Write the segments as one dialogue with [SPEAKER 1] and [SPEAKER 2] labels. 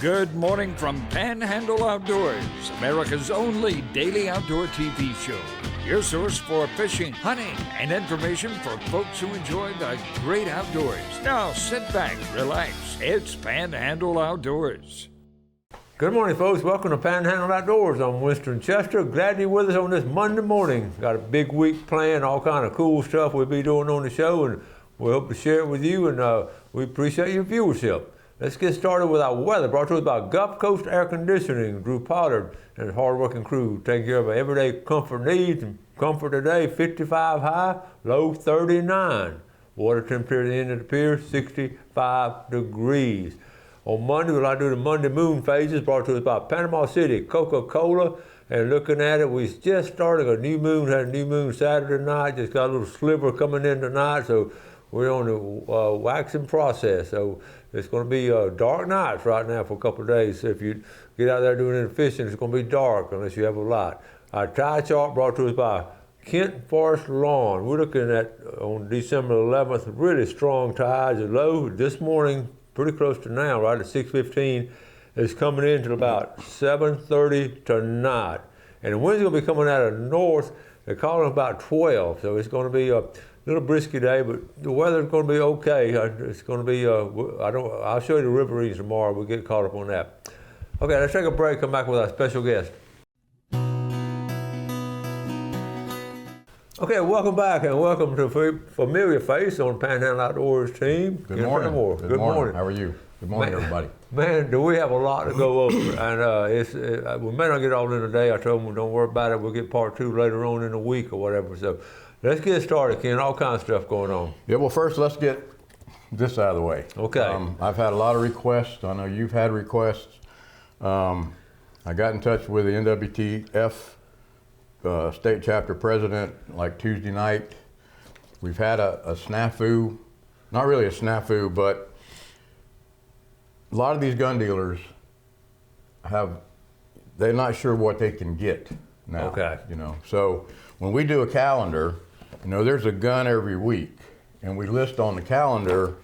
[SPEAKER 1] Good morning from Panhandle Outdoors, America's only daily outdoor TV show. Your source for fishing, hunting, and information for folks who enjoy the great outdoors. Now sit back, relax. It's Panhandle Outdoors.
[SPEAKER 2] Good morning, folks. Welcome to Panhandle Outdoors. I'm Winston Chester. Glad you're with us on this Monday morning. Got a big week planned, all kind of cool stuff we'll be doing on the show, and we hope to share it with you, and we appreciate your viewership. Let's get started with our weather, brought to us by Gulf Coast Air Conditioning. Drew Pollard and his hard-working crew taking care of our everyday comfort needs. And comfort today, 55 high, low 39. Water temperature at the end of the pier, 65 degrees. On Monday, we'll do the Monday moon phases, brought to us by Panama City, Coca-Cola. And looking at it, we just started a new moon, had a new moon Saturday night, just got a little sliver coming in tonight, so we're on the waxing process. So it's going to be dark nights right now for a couple of days. So if you get out there doing any fishing, it's going to be dark unless you have a light. Our tide chart brought to us by Kent Forest Lawn. We're looking at, on December 11th, really strong tides. The low this morning, pretty close to now, right at 6:15, is coming in to about 7:30 tonight. And the wind's going to be coming out of the north. They're calling about 12, so it's going to be a little brisky day, but the weather's going to be okay. It's going to be, I'll show you the riverines tomorrow. We'll get caught up on that. Okay, let's take a break, come back with our special guest. Okay, welcome back and welcome to familiar face on Panhandle Outdoors team.
[SPEAKER 3] Good morning.
[SPEAKER 2] Good morning.
[SPEAKER 3] How are you? Good morning, everybody.
[SPEAKER 2] Man, do we have a lot to go over. And we may not get all in a day. I told them, don't worry about it. We'll get part two later on in the week or whatever. So let's get started, Ken. All kinds of stuff going on.
[SPEAKER 3] Yeah, well, first, let's get this out of the way.
[SPEAKER 2] Okay.
[SPEAKER 3] I've had a lot of requests. I know you've had requests. I got in touch with the NWTF state chapter president like Tuesday night. We've had a snafu, not really a snafu, but a lot of these gun dealers they're not sure what they can get now.
[SPEAKER 2] Okay.
[SPEAKER 3] So when we do a calendar, there's a gun every week, and we list on the calendar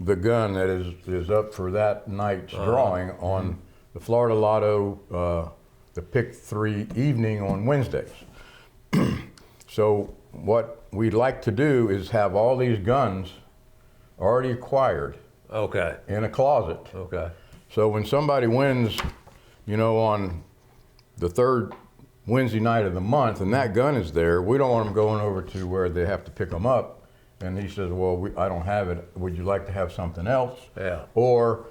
[SPEAKER 3] the gun that is up for that night's drawing on the Florida Lotto, the Pick 3 evening on Wednesdays. So what we'd like to do is have all these guns already acquired.
[SPEAKER 2] Okay.
[SPEAKER 3] In a closet.
[SPEAKER 2] Okay.
[SPEAKER 3] So when somebody wins, on the third Wednesday night of the month, and that gun is there, we don't want them going over to where they have to pick them up. And he says, well, I don't have it. Would you like to have something else?
[SPEAKER 2] Yeah.
[SPEAKER 3] Or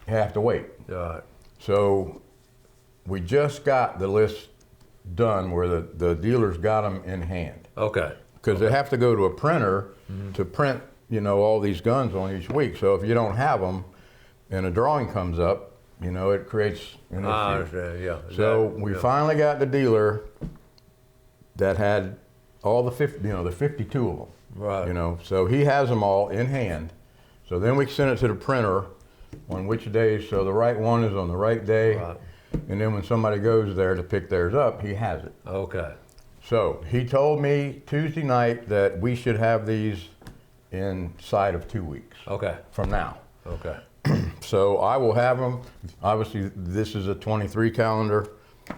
[SPEAKER 3] have to wait.
[SPEAKER 2] All right.
[SPEAKER 3] So we just got the list done where the dealers got them in hand.
[SPEAKER 2] Okay.
[SPEAKER 3] Because they have to go to a printer to print, all these guns on each week. So if you don't have them and a drawing comes up, it creates an issue.
[SPEAKER 2] I understand, yeah.
[SPEAKER 3] So we finally got the dealer that had all the 50, the 52 of them.
[SPEAKER 2] Right.
[SPEAKER 3] So he has them all in hand. So then we send it to the printer on which days, so the right one is on the right day.
[SPEAKER 2] Right.
[SPEAKER 3] And then when somebody goes there to pick theirs up, he has it.
[SPEAKER 2] Okay.
[SPEAKER 3] So he told me Tuesday night that we should have these inside of 2 weeks.
[SPEAKER 2] Okay.
[SPEAKER 3] From now.
[SPEAKER 2] Okay.
[SPEAKER 3] So I will have them. Obviously, this is a 23 calendar.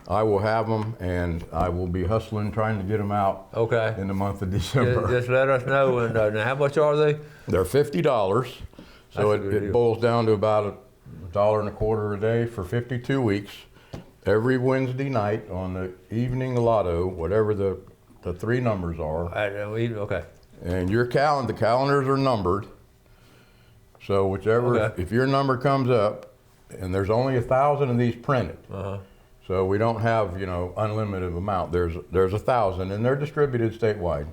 [SPEAKER 3] I will have them, and I will be hustling, trying to get them out.
[SPEAKER 2] Okay.
[SPEAKER 3] In the month of December.
[SPEAKER 2] Just let us know. And now how much are they?
[SPEAKER 3] They're $50. So it boils down to about $1.25 a day for 52 weeks. Every Wednesday night on the evening lotto, whatever the three numbers are.
[SPEAKER 2] Okay.
[SPEAKER 3] And the calendars are numbered. So whichever, if your number comes up, and there's only 1,000 of these printed. So we don't have, unlimited amount. There's 1,000, and they're distributed statewide.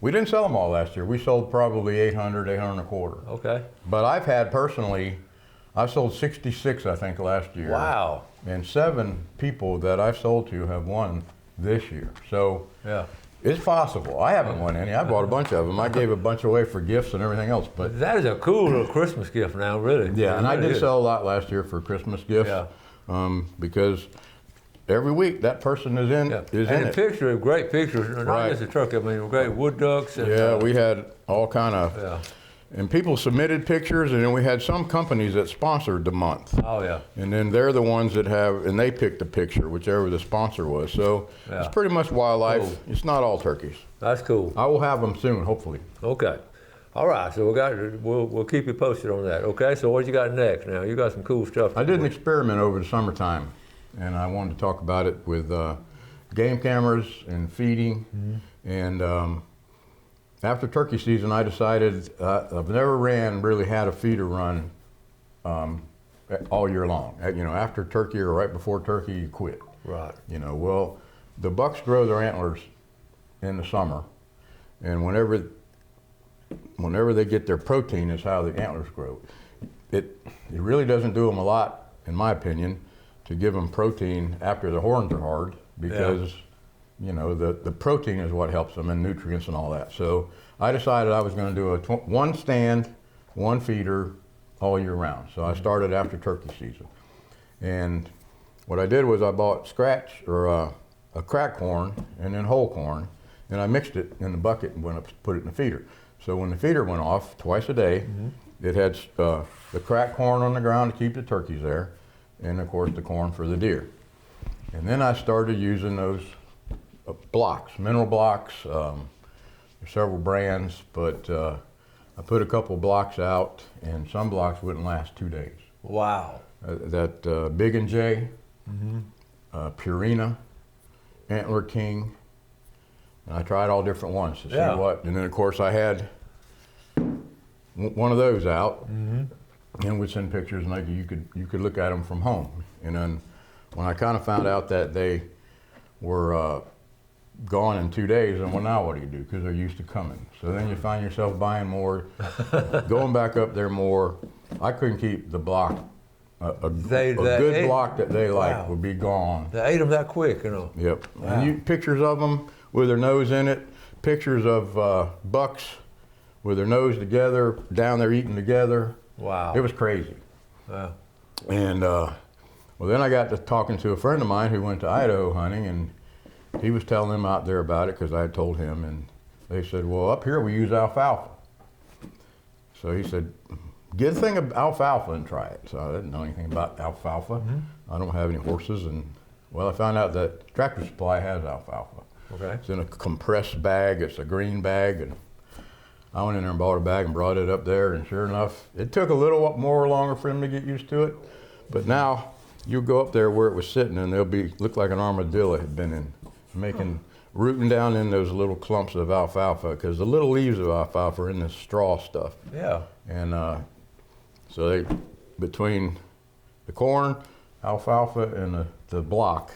[SPEAKER 3] We didn't sell them all last year. We sold probably 800 and a quarter.
[SPEAKER 2] Okay.
[SPEAKER 3] But I've had personally, I sold 66, I think, last year.
[SPEAKER 2] Wow.
[SPEAKER 3] And 7 people that I've sold to have won this year. So
[SPEAKER 2] yeah,
[SPEAKER 3] it's possible. I haven't won any. I bought a bunch of them. I gave a bunch away for gifts and everything else. But
[SPEAKER 2] that is a cool little Christmas gift now, really.
[SPEAKER 3] Yeah, and I did sell a lot last year for Christmas gifts.
[SPEAKER 2] Yeah.
[SPEAKER 3] Because every week that person is in
[SPEAKER 2] and
[SPEAKER 3] it.
[SPEAKER 2] Picture, great pictures, not
[SPEAKER 3] Right.
[SPEAKER 2] just a truck. I mean, great wood ducks. And,
[SPEAKER 3] we had all kind of.
[SPEAKER 2] Yeah.
[SPEAKER 3] And people submitted pictures, and then we had some companies that sponsored the month.
[SPEAKER 2] Oh, yeah.
[SPEAKER 3] And then they're the ones that have, and they picked the picture, whichever the sponsor was. So
[SPEAKER 2] Yeah.
[SPEAKER 3] it's pretty much wildlife.
[SPEAKER 2] Cool.
[SPEAKER 3] It's not all turkeys.
[SPEAKER 2] That's cool.
[SPEAKER 3] I will have them soon, hopefully.
[SPEAKER 2] Okay. All right, so we'll keep you posted on that, okay? So what you got next now? You got some cool stuff.
[SPEAKER 3] I did an experiment over the summertime, and I wanted to talk about it with game cameras and feeding. And after turkey season, I decided I've never had a feeder run all year long. You know, after turkey or right before turkey, you quit.
[SPEAKER 2] Right.
[SPEAKER 3] You know, well, the bucks grow their antlers in the summer, and whenever they get their protein is how the antlers grow. It really doesn't do them a lot, in my opinion, to give them protein after the horns are hard, because you know, the protein is what helps them, and nutrients and all that. So I decided I was going to do one stand, one feeder all year round. So I started after turkey season. And what I did was I bought a cracked corn and then whole corn, and I mixed it in the bucket and went up to put it in the feeder. So when the feeder went off twice a day, it had the cracked corn on the ground to keep the turkeys there, and of course the corn for the deer. And then I started using those blocks, mineral blocks. There's several brands, but I put a couple blocks out, and some blocks wouldn't last 2 days.
[SPEAKER 2] Wow.
[SPEAKER 3] That Big and J, Purina, Antler King, and I tried all different ones to see what. And then of course I had one of those out, and would send pictures, and you could look at them from home. And then when I kind of found out that they were gone in 2 days, and well, now what do you do? Because they're used to coming. So then you find yourself buying more, going back up there more. I couldn't keep the block. A good block that they like would be gone.
[SPEAKER 2] They ate them that quick, you know.
[SPEAKER 3] Yep.
[SPEAKER 2] Wow.
[SPEAKER 3] And pictures of them with their nose in it, pictures of bucks with their nose together, down there eating together.
[SPEAKER 2] Wow.
[SPEAKER 3] It was crazy.
[SPEAKER 2] Wow.
[SPEAKER 3] And well, then I got to talking to a friend of mine who went to Idaho hunting, and he was telling them out there about it because I had told him, and they said, well, up here we use alfalfa. So he said, get a thing of alfalfa and try it. So I didn't know anything about alfalfa. I don't have any horses, and well, I found out that Tractor Supply has alfalfa.
[SPEAKER 2] Okay.
[SPEAKER 3] It's in a compressed bag. It's a green bag, and I went in there and bought a bag and brought it up there, and sure enough, it took a little more longer for him to get used to it, but now you go up there where it was sitting, and look like an armadillo had been in, rooting down in those little clumps of alfalfa, because the little leaves of alfalfa are in this straw stuff.
[SPEAKER 2] Yeah.
[SPEAKER 3] And so between the corn, alfalfa, and the block,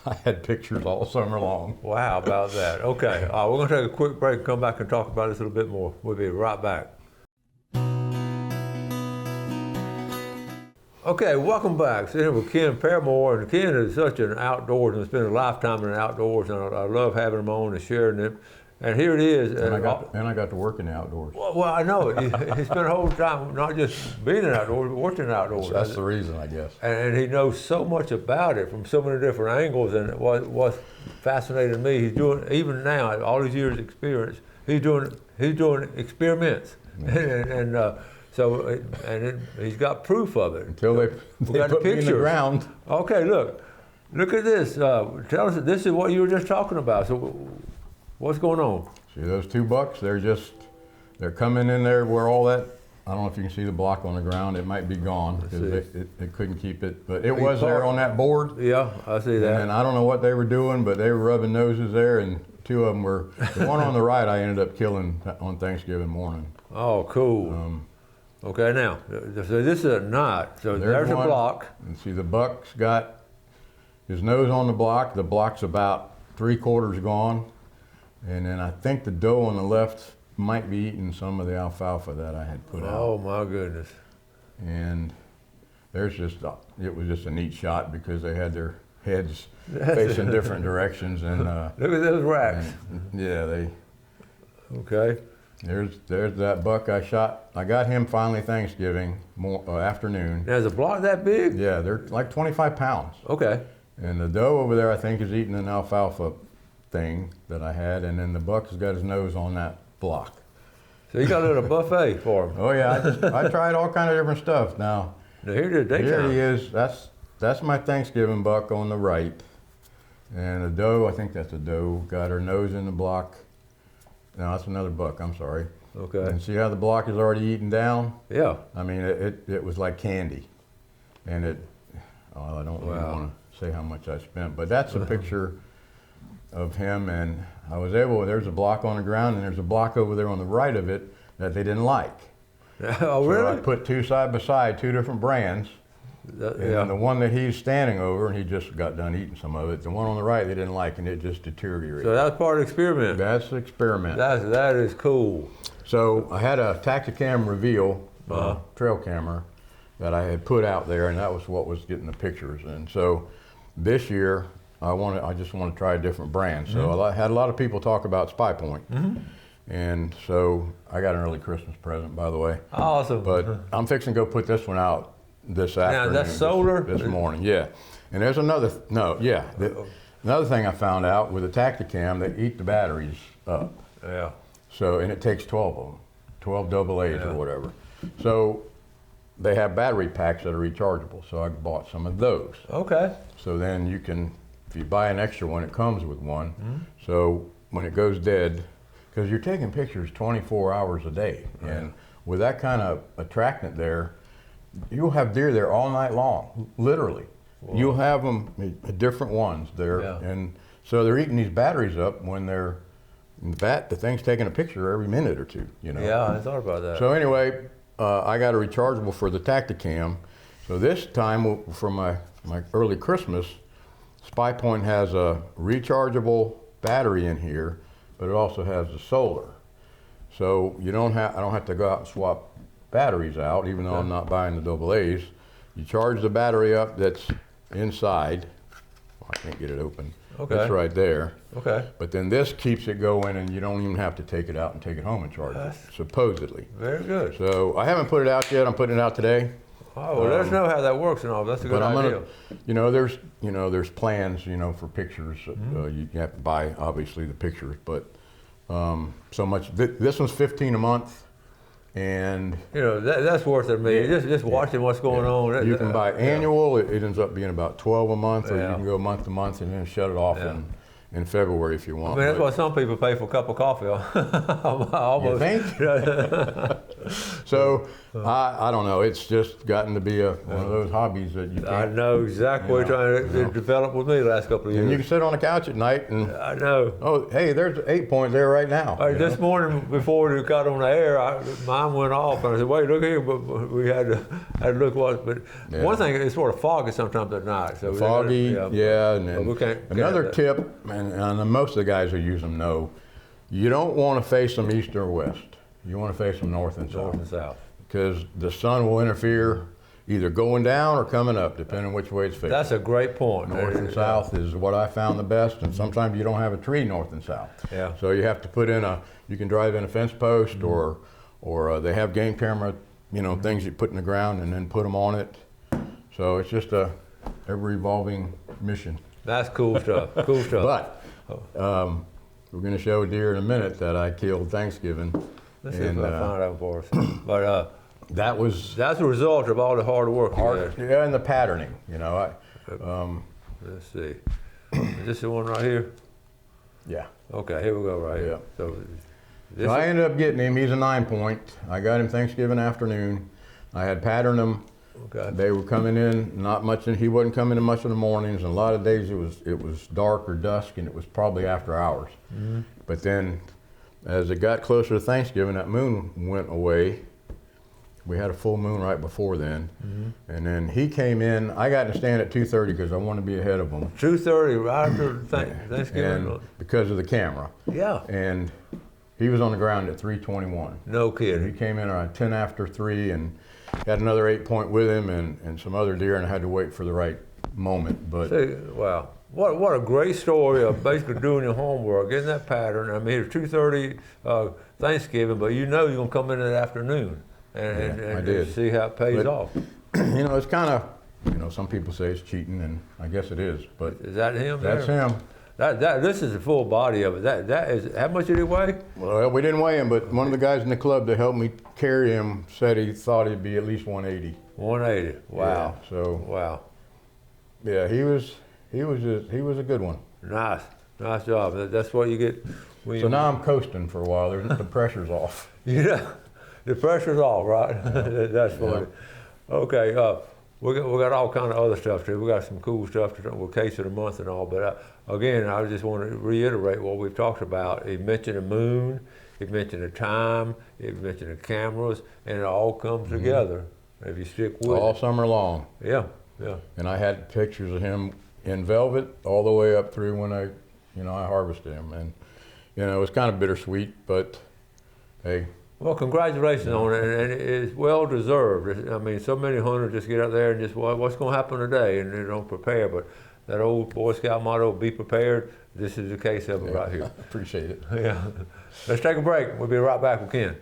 [SPEAKER 3] I had pictures all summer long.
[SPEAKER 2] Wow, about that. Okay, we're going to take a quick break and come back and talk about this a little bit more. We'll be right back. Okay, welcome back. Sitting here with Ken Paramore, and Ken is such an outdoors and spent a lifetime in the outdoors, and I love having him on and sharing them. And here it is.
[SPEAKER 3] And I got to work in the outdoors.
[SPEAKER 2] Well, I know it. He spent a whole time not just being in the outdoors, but working in the outdoors.
[SPEAKER 3] That's the reason, I guess.
[SPEAKER 2] And he knows so much about it from so many different angles. And what fascinated me, he's doing, even now, all these years' experience, he's doing experiments. He's got proof of it.
[SPEAKER 3] Until they put me in the ground.
[SPEAKER 2] Okay, look at this. Tell us, this is what you were just talking about. So what's going on?
[SPEAKER 3] See those two bucks? They're coming in there where all that, I don't know if you can see the block on the ground. It might be gone because they couldn't keep it, but it was there on that board.
[SPEAKER 2] Yeah, I see that.
[SPEAKER 3] And I don't know what they were doing, but they were rubbing noses there, and two of them were, the one on the right I ended up killing on Thanksgiving morning.
[SPEAKER 2] Oh, cool. Okay, now, so this is a knot. So there's a block.
[SPEAKER 3] And see, the buck's got his nose on the block. The block's about 3/4 gone. And then I think the doe on the left might be eating some of the alfalfa that I had put out.
[SPEAKER 2] Oh, my goodness.
[SPEAKER 3] And it was just a neat shot because they had their heads facing different directions. And
[SPEAKER 2] look at those racks. Okay.
[SPEAKER 3] There's that buck I shot. I got him finally Thanksgiving afternoon.
[SPEAKER 2] Now, is the block that big?
[SPEAKER 3] Yeah, they're like 25 pounds.
[SPEAKER 2] Okay.
[SPEAKER 3] And the doe over there, I think, is eating an alfalfa thing that I had, and then the buck has got his nose on that block.
[SPEAKER 2] So you got a little buffet for him.
[SPEAKER 3] Oh yeah, I tried all kind of different stuff. Now
[SPEAKER 2] Here
[SPEAKER 3] he is. That's my Thanksgiving buck on the right, and a doe. I think that's a doe. Got her nose in the block. No, that's another buck. I'm sorry.
[SPEAKER 2] Okay.
[SPEAKER 3] And see how the block is already eaten down?
[SPEAKER 2] Yeah.
[SPEAKER 3] I mean, it was like candy, and I don't really want to say how much I spent, but that's a picture of him, and I was able. There's a block on the ground, and there's a block over there on the right of it that they didn't like.
[SPEAKER 2] Oh, really?
[SPEAKER 3] So I put two side by side, two different brands. And the one that he's standing over, and he just got done eating some of it. The one on the right they didn't like, and it just deteriorated.
[SPEAKER 2] So that's part of the experiment.
[SPEAKER 3] That's the experiment.
[SPEAKER 2] That is cool.
[SPEAKER 3] So I had a Tacticam Reveal trail camera that I had put out there, and that was what was getting the pictures. And so this year I just want to try a different brand. So I had a lot of people talk about Spy Point. And so I got an early Christmas present, by the way.
[SPEAKER 2] Awesome.
[SPEAKER 3] But I'm fixing to go put this one out this afternoon.
[SPEAKER 2] Now that's solar?
[SPEAKER 3] This morning, yeah. And there's another thing I found out with the Tacticam, they eat the batteries up.
[SPEAKER 2] Yeah.
[SPEAKER 3] So, and it takes 12 of them, 12 AA's or whatever. So they have battery packs that are rechargeable. So I bought some of those.
[SPEAKER 2] Okay.
[SPEAKER 3] So then you can, if you buy an extra one, it comes with one. So when it goes dead, because you're taking pictures 24 hours a day. And with that kind of attractant there, you'll have deer there all night long, literally. Whoa. You'll have them, different ones there. And so they're eating these batteries up when they're, in fact, the thing's taking a picture every minute or two, you know.
[SPEAKER 2] Yeah, I thought about that.
[SPEAKER 3] So anyway, I got a rechargeable for the Tacticam. So this time, for my early Christmas, Spy Point has a rechargeable battery in here, but it also has the solar. So I don't have to go out and swap batteries out, even though I'm not buying the AA's. You charge the battery up that's inside. I can't get it open.
[SPEAKER 2] Okay.
[SPEAKER 3] It's right there.
[SPEAKER 2] Okay.
[SPEAKER 3] But then this keeps it going, and you don't even have to take it out and take it home and charge it, supposedly.
[SPEAKER 2] Very good.
[SPEAKER 3] So I haven't put it out yet. I'm putting it out today.
[SPEAKER 2] Oh, well, let us know how that works and all. That's a good idea.
[SPEAKER 3] There's plans, for pictures. You have to buy, obviously, the pictures, but so much. This one's $15 a month. And
[SPEAKER 2] that's worth it to me. Just watching what's going on.
[SPEAKER 3] You can buy annual. It ends up being about 12 a month, or you can go month to month and then shut it off in February if you want.
[SPEAKER 2] I mean, that's what some people pay for a cup of coffee. Almost.
[SPEAKER 3] You think? So I don't know. It's just gotten to be one of those hobbies that you can't.
[SPEAKER 2] I know exactly what you're trying to develop with me the last couple of years.
[SPEAKER 3] And you can sit on the couch at night and.
[SPEAKER 2] I know.
[SPEAKER 3] Oh, hey, there's 8 Point there right now.
[SPEAKER 2] This morning before we got on the air, mine went off, and I said, "Wait, look here!" But we had to look what. But one thing, it's sort of foggy sometimes at night. So
[SPEAKER 3] foggy, and then
[SPEAKER 2] we can't
[SPEAKER 3] another tip, and most of the guys who use them know, you don't want to face them east or west. You want to face them north and south.
[SPEAKER 2] North and south.
[SPEAKER 3] Because the sun will interfere either going down or coming up, depending on which way it's facing.
[SPEAKER 2] That's a great point.
[SPEAKER 3] North and south is what I found the best, and sometimes you don't have a tree north and south.
[SPEAKER 2] Yeah.
[SPEAKER 3] So you have to put in you can drive in a fence post, or they have game camera, things you put in the ground and then put them on it. So it's just a ever-evolving mission.
[SPEAKER 2] That's cool stuff. Cool stuff.
[SPEAKER 3] But we're going to show a deer in a minute that I killed Thanksgiving.
[SPEAKER 2] Let's see if I find out for us. But
[SPEAKER 3] that's
[SPEAKER 2] a result of all the hard work.
[SPEAKER 3] Yeah, and the patterning.
[SPEAKER 2] Let's see. Is this the one right here?
[SPEAKER 3] Yeah.
[SPEAKER 2] Okay, here we go right here. So
[SPEAKER 3] I ended up getting him. He's a 9 Point. I got him Thanksgiving afternoon. I had patterned them.
[SPEAKER 2] Okay.
[SPEAKER 3] They were coming in not much, and he wasn't coming in much in the mornings. And a lot of days it was dark or dusk, and it was probably after hours. But then, as it got closer to Thanksgiving, that moon went away. We had a full moon right before then, and then he came in. I got to stand at 2:30 because I wanted to be ahead of him.
[SPEAKER 2] 2:30 right after Thanksgiving.
[SPEAKER 3] And because of the camera.
[SPEAKER 2] Yeah.
[SPEAKER 3] And he was on the ground at 3:21.
[SPEAKER 2] No kidding.
[SPEAKER 3] He came in around 10 after 3 and had another 8 Point with him and some other deer, and I had to wait for the right moment. But
[SPEAKER 2] wow. What a great story of basically doing your homework, getting that pattern. I mean, it's 2:30 Thanksgiving, but you're going to come in that afternoon and see how it pays off.
[SPEAKER 3] It's kind of, some people say it's cheating, and I guess it is. But
[SPEAKER 2] is that him?
[SPEAKER 3] That's him.
[SPEAKER 2] This is the full body of it. That is, how much did it weigh?
[SPEAKER 3] Well, we didn't weigh him, but one of the guys in the club that helped me carry him said he thought he'd be at least 180.
[SPEAKER 2] 180. Wow.
[SPEAKER 3] Yeah, so
[SPEAKER 2] wow.
[SPEAKER 3] Yeah, he was a good one.
[SPEAKER 2] Nice job. That's what you get.
[SPEAKER 3] So now I'm coasting for a while. The pressure's off.
[SPEAKER 2] You know, the pressure's off, right? That's funny.
[SPEAKER 3] Yeah.
[SPEAKER 2] Okay, we got all kind of other stuff too. We got some cool stuff to with Case of the Month and all. But again, I just want to reiterate what we've talked about. He mentioned the moon. He mentioned the time. He mentioned the cameras, and it all comes together if you stick with
[SPEAKER 3] all
[SPEAKER 2] it.
[SPEAKER 3] summer long.
[SPEAKER 2] Yeah.
[SPEAKER 3] And I had pictures of him in velvet all the way up through when I harvested him, and it was kind of bittersweet, but hey.
[SPEAKER 2] Well, congratulations on it, and it's well deserved. I mean, so many hunters just get out there and just, what's going to happen today, and they don't prepare. But that old Boy Scout motto, be prepared, this is the case of it right here.
[SPEAKER 3] Appreciate it.
[SPEAKER 2] Yeah. Let's take a break. We'll be right back with Ken.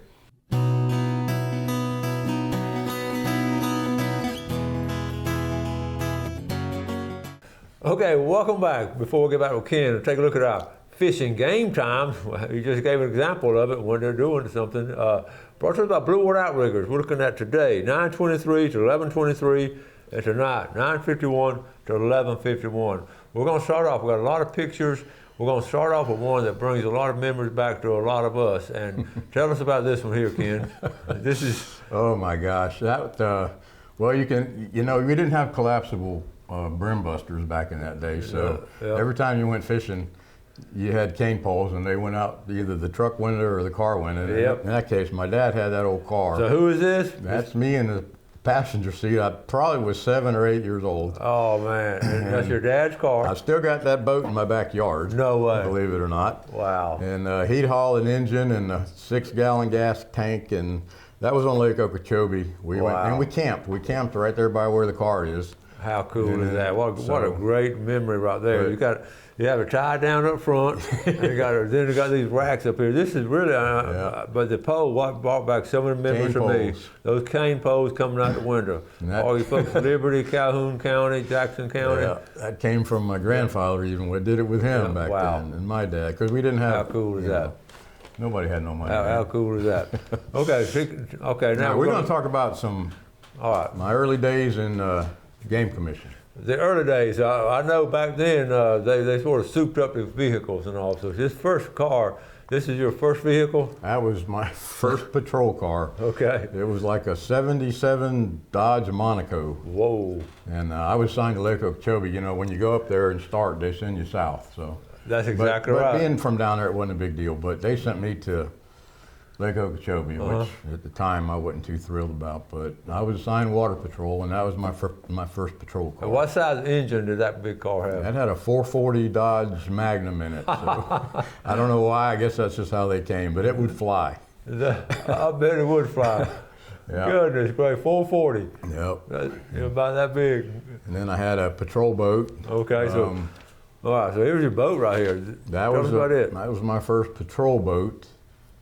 [SPEAKER 2] Okay, welcome back. Before we get back with Ken, take a look at our fishing game times. You just gave an example of it when they're doing something. Brought to us by Blue Water Outriggers. We're looking at today, 9:23 to 11:23, and tonight, 9:51 to 11:51. We're going to start off. We've got a lot of pictures. We're going to start off with one that brings a lot of memories back to a lot of us. And tell us about this one here, Ken. This is...
[SPEAKER 3] Oh my gosh, that. Well, we didn't have collapsible brim busters back in that day, so every time you went fishing, you had cane poles, and they went out either the truck window or the car window. In that case, my dad had that old car.
[SPEAKER 2] So who is this?
[SPEAKER 3] That's me in the passenger seat. I probably was 7 or 8 years old.
[SPEAKER 2] Oh man, and that's your dad's car?
[SPEAKER 3] I still got that boat in my backyard.
[SPEAKER 2] No way.
[SPEAKER 3] Believe it or not.
[SPEAKER 2] Wow.
[SPEAKER 3] And he'd haul an engine and a 6-gallon gas tank, and that was on Lake Okeechobee. We went and we camped. We camped right there by where the car is.
[SPEAKER 2] How cool is that? What a great memory right there. You have it tied down up front, and then you got these racks up here. This is really, but the pole, what brought back so many memories for me. Those cane poles coming out the window. All you folks, Liberty, Calhoun County, Jackson County.
[SPEAKER 3] Yeah, that came from my grandfather even. We did it with him back then, and my dad, because we didn't have.
[SPEAKER 2] How cool is that?
[SPEAKER 3] Nobody had no money.
[SPEAKER 2] How cool is that? Okay. Now
[SPEAKER 3] we're going to talk about some.
[SPEAKER 2] All right.
[SPEAKER 3] My early days in Game Commission.
[SPEAKER 2] The early days, I know back then they sort of souped up the vehicles and all. So this first car, this is your first vehicle?
[SPEAKER 3] That was my first patrol car.
[SPEAKER 2] Okay.
[SPEAKER 3] It was like a '77 Dodge Monaco.
[SPEAKER 2] Whoa.
[SPEAKER 3] And I was assigned to Lake Okeechobee. When you go up there and start, they send you south. So.
[SPEAKER 2] That's exactly
[SPEAKER 3] right.
[SPEAKER 2] But
[SPEAKER 3] being from down there, it wasn't a big deal. But they sent me to Lake Okeechobee, which at the time I wasn't too thrilled about. But I was assigned water patrol, and that was my first patrol car.
[SPEAKER 2] And what size engine did that big car have?
[SPEAKER 3] That had a 440 Dodge Magnum in it. So I don't know why. I guess that's just how they came, but it would fly.
[SPEAKER 2] I bet it would fly. Yeah. Goodness, great, 440.
[SPEAKER 3] Yep.
[SPEAKER 2] About that big.
[SPEAKER 3] And then I had a patrol boat.
[SPEAKER 2] Okay, so all right, so here's your boat right here.
[SPEAKER 3] That was my first patrol boat,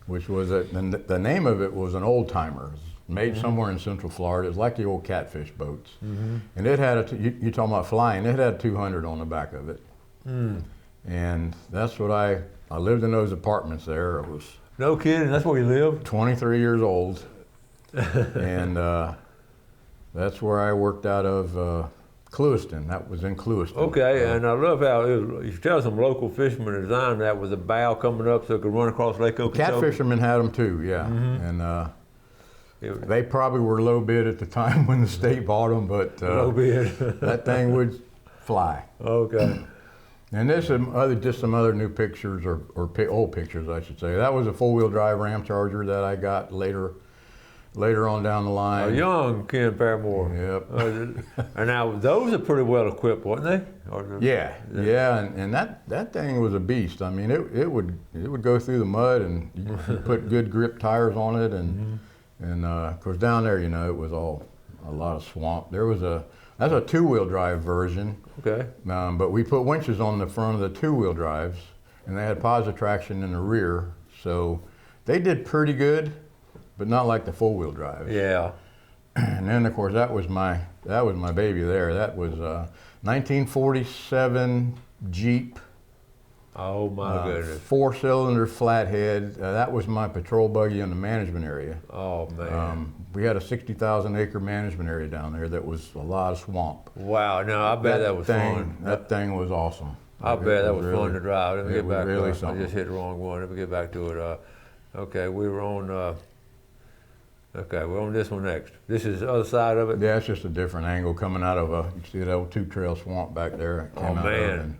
[SPEAKER 3] which was the name of it was an old timer, made somewhere in Central Florida. It's like the old catfish boats, and it had you talking about flying? It had 200 on the back of it, and that's what I lived in those apartments there. I was
[SPEAKER 2] no kidding. That's where you lived. 23
[SPEAKER 3] years old, and that's where I worked out of. Clewiston, that was in Clewiston.
[SPEAKER 2] Okay, and I love how you tell some local fishermen designed that with a bow coming up so it could run across Lake Okeechobee.
[SPEAKER 3] Cat fishermen had them too, yeah. And they probably were low bid at the time when the state bought them, but
[SPEAKER 2] low bid.
[SPEAKER 3] That thing would fly.
[SPEAKER 2] Okay.
[SPEAKER 3] And there's just some other new pictures, or old pictures, I should say. That was a 4-wheel drive Ram Charger that I got later on down the line.
[SPEAKER 2] A young Ken Paramore.
[SPEAKER 3] Yep.
[SPEAKER 2] And now those are pretty well equipped, weren't they?
[SPEAKER 3] Yeah, and that thing was a beast. I mean, it would go through the mud, and you put good grip tires on it, and of course down there, it was all a lot of swamp. That's a 2-wheel drive version.
[SPEAKER 2] Okay.
[SPEAKER 3] But we put winches on the front of the 2-wheel drives, and they had positive traction in the rear, so they did pretty good. But not like the 4-wheel drive.
[SPEAKER 2] Yeah.
[SPEAKER 3] And then of course that was my baby there. That was 1947 Jeep
[SPEAKER 2] Oh my goodness.
[SPEAKER 3] 4-cylinder flathead. That was my patrol buggy in the management area.
[SPEAKER 2] Oh man.
[SPEAKER 3] We had a 60,000 acre management area down there that was a lot of swamp.
[SPEAKER 2] Wow. No, I bet that was fun.
[SPEAKER 3] That thing was awesome.
[SPEAKER 2] I bet that was fun to drive. Let me get back
[SPEAKER 3] really
[SPEAKER 2] to it. I
[SPEAKER 3] something.
[SPEAKER 2] just hit the wrong one. Let me get back to it. Okay, we were on. Okay, we're on this one next. This is the other side of it.
[SPEAKER 3] Yeah, it's just a different angle coming out of you see that old 2-trail swamp back there. It came out
[SPEAKER 2] man.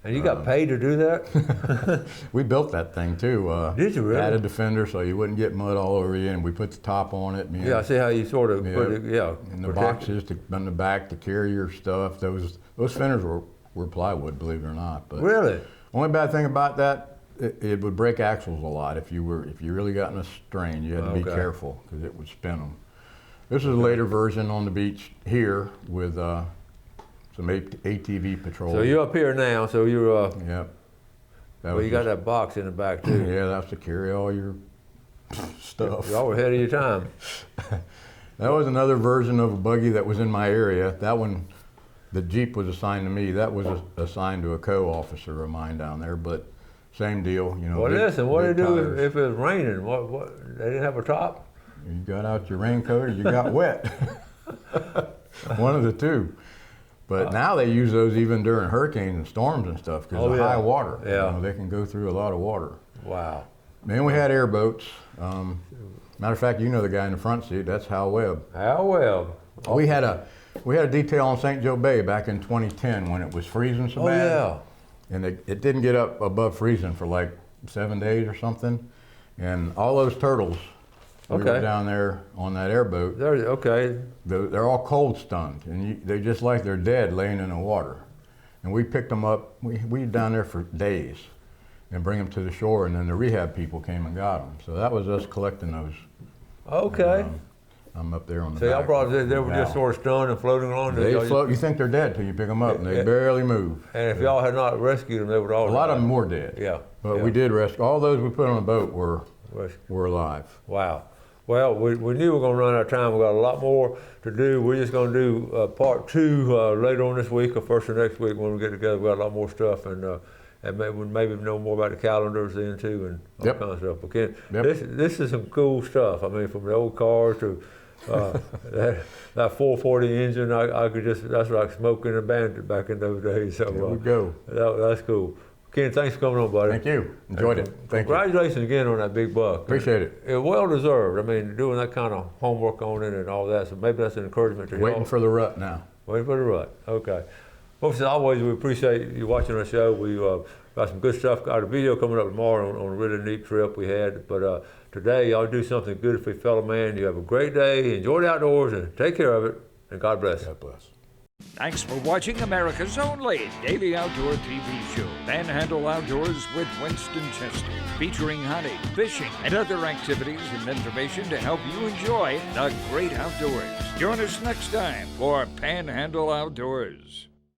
[SPEAKER 2] And you got paid to do that?
[SPEAKER 3] We built that thing too.
[SPEAKER 2] Did you really?
[SPEAKER 3] Added the fender so you wouldn't get mud all over you, and we put the top on it.
[SPEAKER 2] Yeah, I see how you sort of put it,
[SPEAKER 3] And the boxes on the back to carry your stuff. Those fenders were plywood, believe it or not. But
[SPEAKER 2] really?
[SPEAKER 3] Only bad thing about that, it would break axles a lot. If you really got in a strain, you had to be careful because it would spin them. This is a later version on the beach here with some ATV patrol.
[SPEAKER 2] So you're up here now, so you're,
[SPEAKER 3] Yep.
[SPEAKER 2] well, you got that box in the back too.
[SPEAKER 3] Yeah, that's to carry all your stuff.
[SPEAKER 2] Y'all were ahead of your time.
[SPEAKER 3] That was another version of a buggy that was in my area. That one, the Jeep was assigned to me. That was assigned to a co-officer of mine down there, but same deal, you know.
[SPEAKER 2] Well, listen, what do you do
[SPEAKER 3] tires.
[SPEAKER 2] if it was raining? What, they didn't have a top?
[SPEAKER 3] You got out your raincoat or you got wet. One of the two. But now they use those even during hurricanes and storms and stuff because of high water.
[SPEAKER 2] Yeah.
[SPEAKER 3] You know, they can go through a lot of water.
[SPEAKER 2] Wow.
[SPEAKER 3] Then we had airboats. Matter of fact, you know the guy in the front seat. That's Hal Webb.
[SPEAKER 2] How well?
[SPEAKER 3] We had a detail on St. Joe Bay back in 2010 when it was freezing so bad.
[SPEAKER 2] Yeah.
[SPEAKER 3] And it didn't get up above freezing for like 7 days or something. And all those turtles, we were down there on that airboat. They're all cold stunned, and they just like they're dead laying in the water. And we picked them up. We were down there for days and bring them to the shore, and then the rehab people came and got them. So that was us collecting those.
[SPEAKER 2] Okay.
[SPEAKER 3] And, I'm up there on the
[SPEAKER 2] So y'all
[SPEAKER 3] back.
[SPEAKER 2] brought they were just sort of stunned and floating along.
[SPEAKER 3] They float. You think they're dead till you pick them up, and they barely move.
[SPEAKER 2] And if y'all had not rescued them, they would all.
[SPEAKER 3] A lot of them were dead.
[SPEAKER 2] Yeah.
[SPEAKER 3] But we did rescue. All those we put on the boat were alive.
[SPEAKER 2] Wow. Well, we knew we were going to run out of time. We got a lot more to do. We're just going to do part 2 later on this week or first of next week when we get together. We got a lot more stuff and maybe know more about the calendars then too and all kind of stuff. Okay, this is some cool stuff. I mean, from the old cars to that 440 engine, I could that's like smoking a bandit back in those days. So
[SPEAKER 3] there we go.
[SPEAKER 2] That's cool. Ken, thanks for coming on, buddy.
[SPEAKER 3] Thank you. Enjoyed it. Thank you.
[SPEAKER 2] Congratulations again on that big buck.
[SPEAKER 3] Appreciate it.
[SPEAKER 2] Well deserved. I mean, doing that kind of homework on it and all that. So maybe that's an encouragement to you.
[SPEAKER 3] Waiting for the rut now.
[SPEAKER 2] Waiting for the rut. Okay. Folks, as always, we appreciate you watching our show. We got some good stuff. Got a video coming up tomorrow on a really neat trip we had. But today, y'all do something good for your fellow man. You have a great day. Enjoy the outdoors and take care of it. And God bless.
[SPEAKER 3] God bless.
[SPEAKER 1] Thanks for watching America's only daily outdoor TV show, Panhandle Outdoors with Winston Chester, featuring hunting, fishing, and other activities and information to help you enjoy the great outdoors. Join us next time for Panhandle Outdoors.